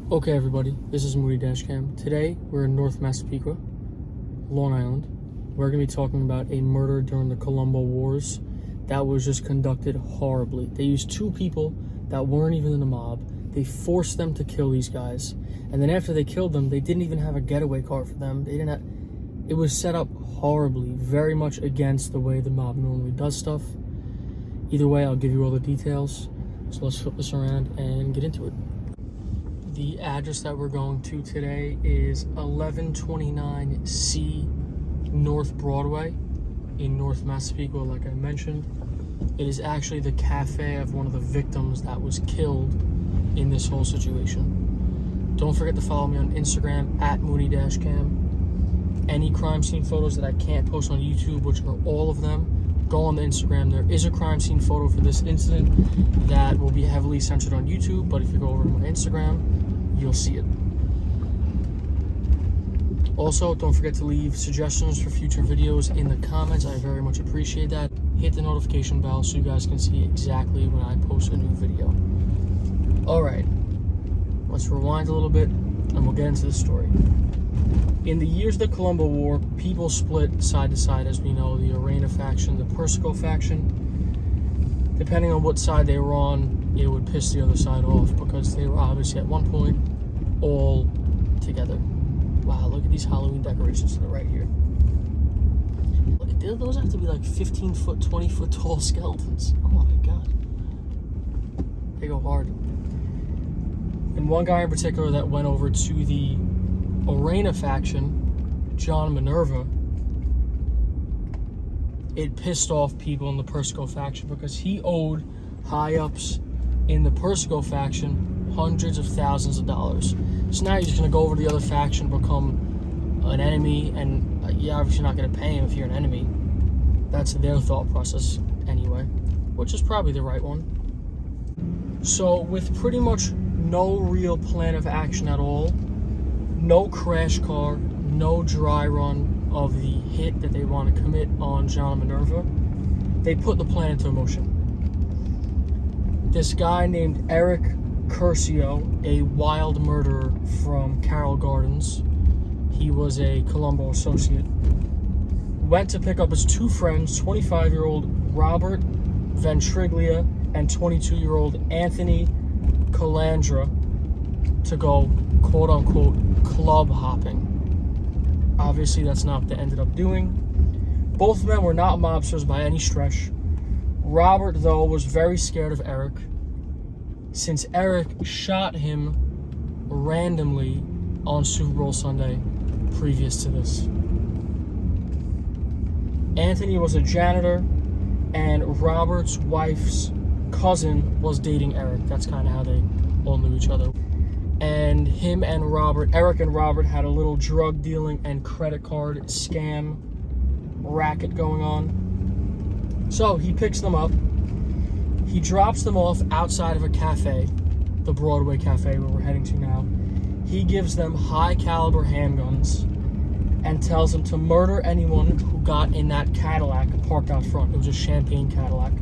Okay everybody, this is mooneydashcam. Today we're in North Massapequa, Long Island. We're going to be talking about a murder during the Colombo Wars that was just conducted horribly. They used two people that weren't even in the mob. They forced them to kill these guys. And then after they killed them, they didn't even have a getaway car for them. It was set up horribly, very much against the way the mob normally does stuff. Either way, I'll give you all the details. So let's flip this around and get into it. The address that we're going to today is 1129C North Broadway in North Massapequa, like I mentioned. It is actually the cafe of one of the victims that was killed in this whole situation. Don't forget to follow me on Instagram at mooneydashcam. Any crime scene photos that I can't post on YouTube, which are all of them, go on the Instagram. There is a crime scene photo for this incident that will be heavily censored on YouTube, but if you go over to my Instagram, you'll see it. Also, don't forget to leave suggestions for future videos in the comments. I very much appreciate that. Hit the notification bell so you guys can see exactly when I post a new video. Alright, let's rewind a little bit and we'll get into the story. In the years of the Colombo War, people split side to side, as we know, the Arena faction, the Persico faction. Depending on what side they were on, it would piss the other side off because they were obviously at one point all together. Wow, look at these Halloween decorations to the right here. Look at those, have to be like 15 foot, 20 foot tall skeletons. Oh my god. They go hard. And one guy in particular that went over to the Arena faction, John Minerva, it pissed off people in the Persico faction because he owed high-ups in the Persico faction hundreds of thousands of dollars. So now you're just going to go over to the other faction, become an enemy, and you're obviously not going to pay him if you're an enemy. That's their thought process anyway, which is probably the right one. So with pretty much no real plan of action at all, no crash car, no dry run of the hit that they want to commit on John Minerva, they put the plan into motion. This guy named Eric Curcio, a wild murderer from Carroll Gardens, he was a Colombo associate, went to pick up his two friends, 25-year-old Robert Ventriglia and 22-year-old Anthony Calandra, to go, quote-unquote, club hopping. Obviously, that's not what they ended up doing. Both of them were not mobsters by any stretch. Robert, though, was very scared of Eric, since Eric shot him randomly on Super Bowl Sunday previous to this. Anthony was a janitor, and Robert's wife's cousin was dating Eric. That's kind of how they all knew each other. And Eric and Robert had a little drug dealing and credit card scam racket going on. So he picks them up. He drops them off outside of a cafe, the Broadway Café where we're heading to now. He gives them high caliber handguns and tells them to murder anyone who got in that Cadillac parked out front. It was a champagne Cadillac.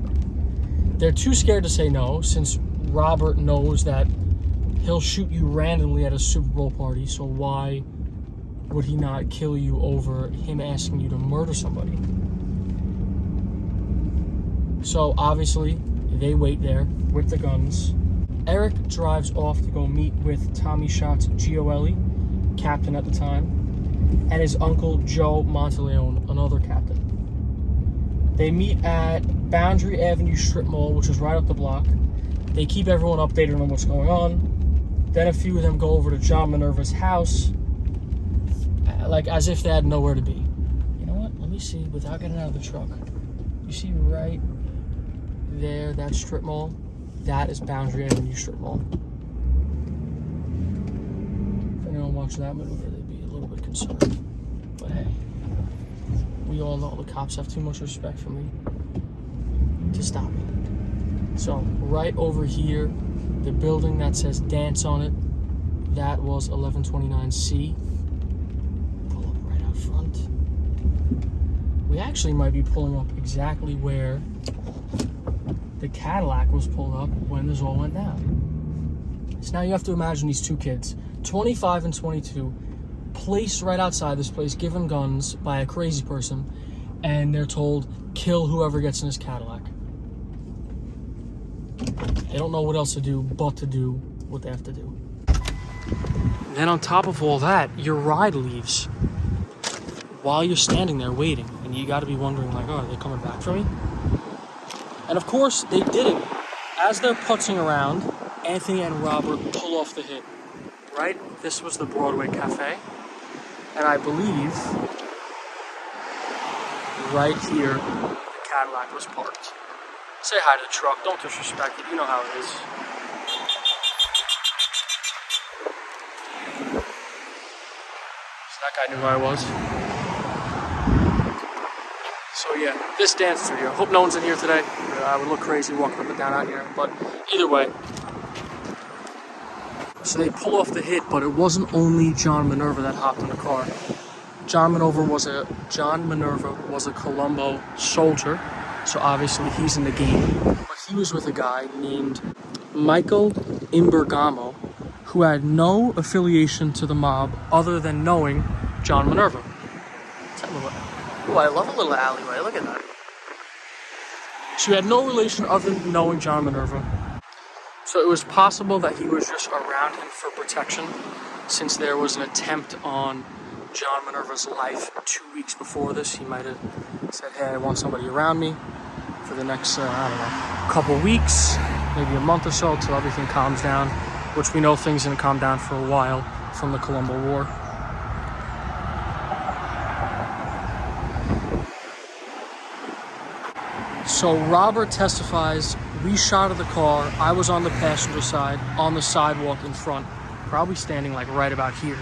They're too scared to say no, since Robert knows that he'll shoot you randomly at a Super Bowl party, so why would he not kill you over him asking you to murder somebody? So obviously, they wait there with the guns. Eric drives off to go meet with Tommy Shots Gioeli, captain at the time, and his uncle Joe Monteleone, another captain. They meet at Boundary Avenue Strip Mall, which is right up the block. They keep everyone updated on what's going on. Then a few of them go over to John Minerva's house, like as if they had nowhere to be. You know what? Let me see, without getting out of the truck. You see right there, that strip mall? That is Boundary Avenue Strip Mall. If anyone watching that maneuver, they'd be a little bit concerned. But hey, we all know the cops have too much respect for me to stop me. So, right over here, the building that says dance on it, that was 1129C. Pull up right out front. We actually might be pulling up exactly where the Cadillac was pulled up when this all went down. So now you have to imagine these two kids, 25 and 22, placed right outside this place, given guns by a crazy person, and they're told, kill whoever gets in this Cadillac. They don't know what else to do but to do what they have to do. And then on top of all that, your ride leaves while you're standing there waiting, and you got to be wondering, like, oh, are they coming back for me? And of course, they didn't. As they're putzing around, Anthony and Robert pull off the hit, right? This was the Broadway Café, and I believe right here, the Cadillac was parked. Say hi to the truck, don't disrespect it, you know how it is. So that guy knew who I was. So yeah, this dance studio. Hope no one's in here today. I would look crazy walking up and down out here, but either way. So they pull off the hit, but it wasn't only John Minerva that hopped in the car. John Minerva was a Colombo soldier, so obviously he's in the game. But he was with a guy named Michael Imbergamo, who had no affiliation to the mob other than knowing John Minerva. Tell me what. Oh, I love a little alleyway. Look at that. So he had no relation other than knowing John Minerva. So it was possible that he was just around him for protection, since there was an attempt on John Minerva's life 2 weeks before this. He might have said, hey, I want somebody around me for the next, couple weeks, maybe a month or so, till everything calms down, which we know things didn't calm down for a while from the Colombo War. So Robert testifies, we shot at the car, I was on the passenger side, on the sidewalk in front, probably standing like right about here.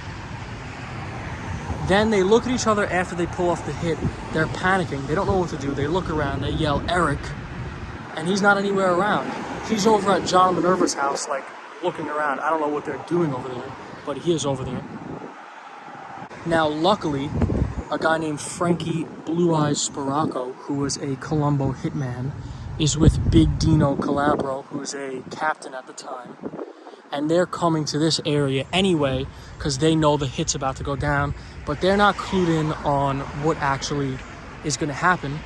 Then they look at each other after they pull off the hit. They're panicking. They don't know what to do. They look around. They yell, Eric. And he's not anywhere around. He's over at John Minerva's house, like, looking around. I don't know what they're doing over there, but he is over there. Now, luckily, a guy named Frankie Blue Eyes Sparacco, who was a Colombo hitman, is with Big Dino Calabro, who was a captain at the time. And they're coming to this area anyway because they know the hit's about to go down, but they're not clued in on what actually is going to happen.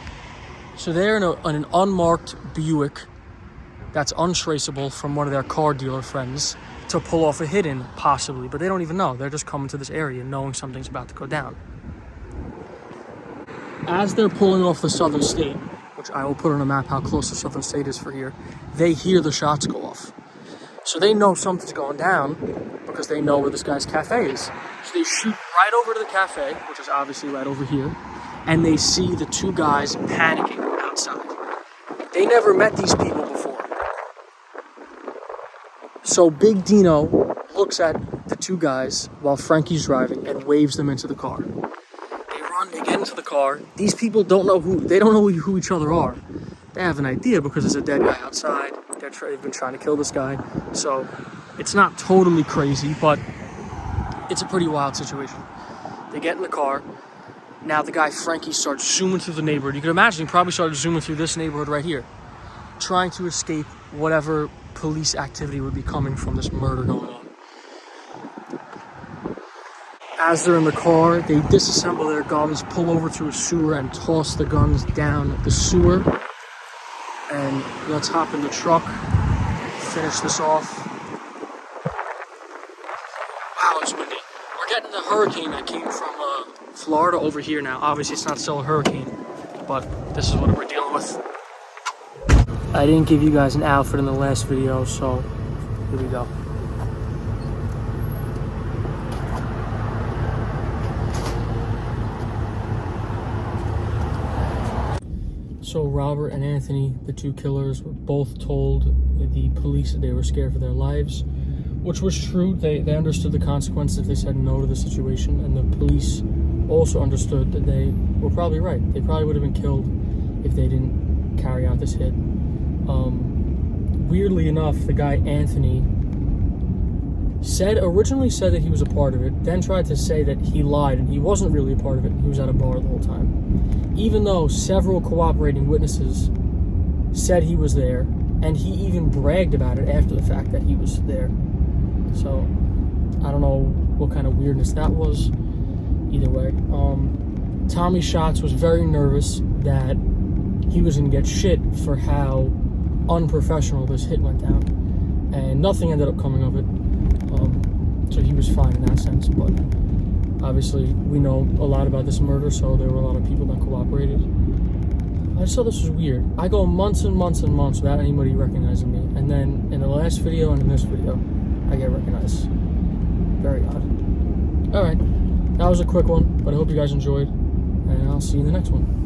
So they're in an unmarked Buick that's untraceable from one of their car dealer friends to pull off a hit in, possibly, but they don't even know. They're just coming to this area knowing something's about to go down. As they're pulling off the southern state, which I will put on a map how close the southern state is for here, they hear the shots go off. So they know something's going down because they know where this guy's cafe is. So they shoot right over to the cafe, which is obviously right over here, and they see the two guys panicking outside. They never met these people before. So Big Dino looks at the two guys while Frankie's driving and waves them into the car. They run, they get into the car. These people don't know who each other are. They have an idea because there's a dead guy outside. They've been trying to kill this guy. So it's not totally crazy, but it's a pretty wild situation. They get in the car. Now the guy Frankie starts zooming through the neighborhood. You can imagine he probably started zooming through this neighborhood right here, trying to escape whatever police activity would be coming from this murder going on. As they're in the car, they disassemble their guns, pull over to a sewer, and toss the guns down the sewer. And let's hop in the truck, finish this off. Wow, it's windy. We're getting the hurricane that came from Florida over here now. Obviously, it's not still a hurricane, but this is what we're dealing with. I didn't give you guys an outfit in the last video, so here we go. So Robert and Anthony, the two killers, were both told the police that they were scared for their lives, which was true. They understood the consequences if they said no to the situation, and the police also understood that they were probably right. They probably would have been killed if they didn't carry out this hit. Weirdly enough, the guy Anthony originally said that he was a part of it, then tried to say that he lied and he wasn't really a part of it. He was at a bar the whole time. Even though several cooperating witnesses said he was there, and he even bragged about it after the fact that he was there. So I don't know what kind of weirdness that was. Either way, Tommy Shots was very nervous that he was going to get shit for how unprofessional this hit went down, and nothing ended up coming of it. So he was fine in that sense, but obviously we know a lot about this murder, so there were a lot of people that cooperated. I just thought this was weird. I go months and months and months without anybody recognizing me, and then in the last video and in this video, I get recognized. Very odd. Alright, that was a quick one, but I hope you guys enjoyed, and I'll see you in the next one.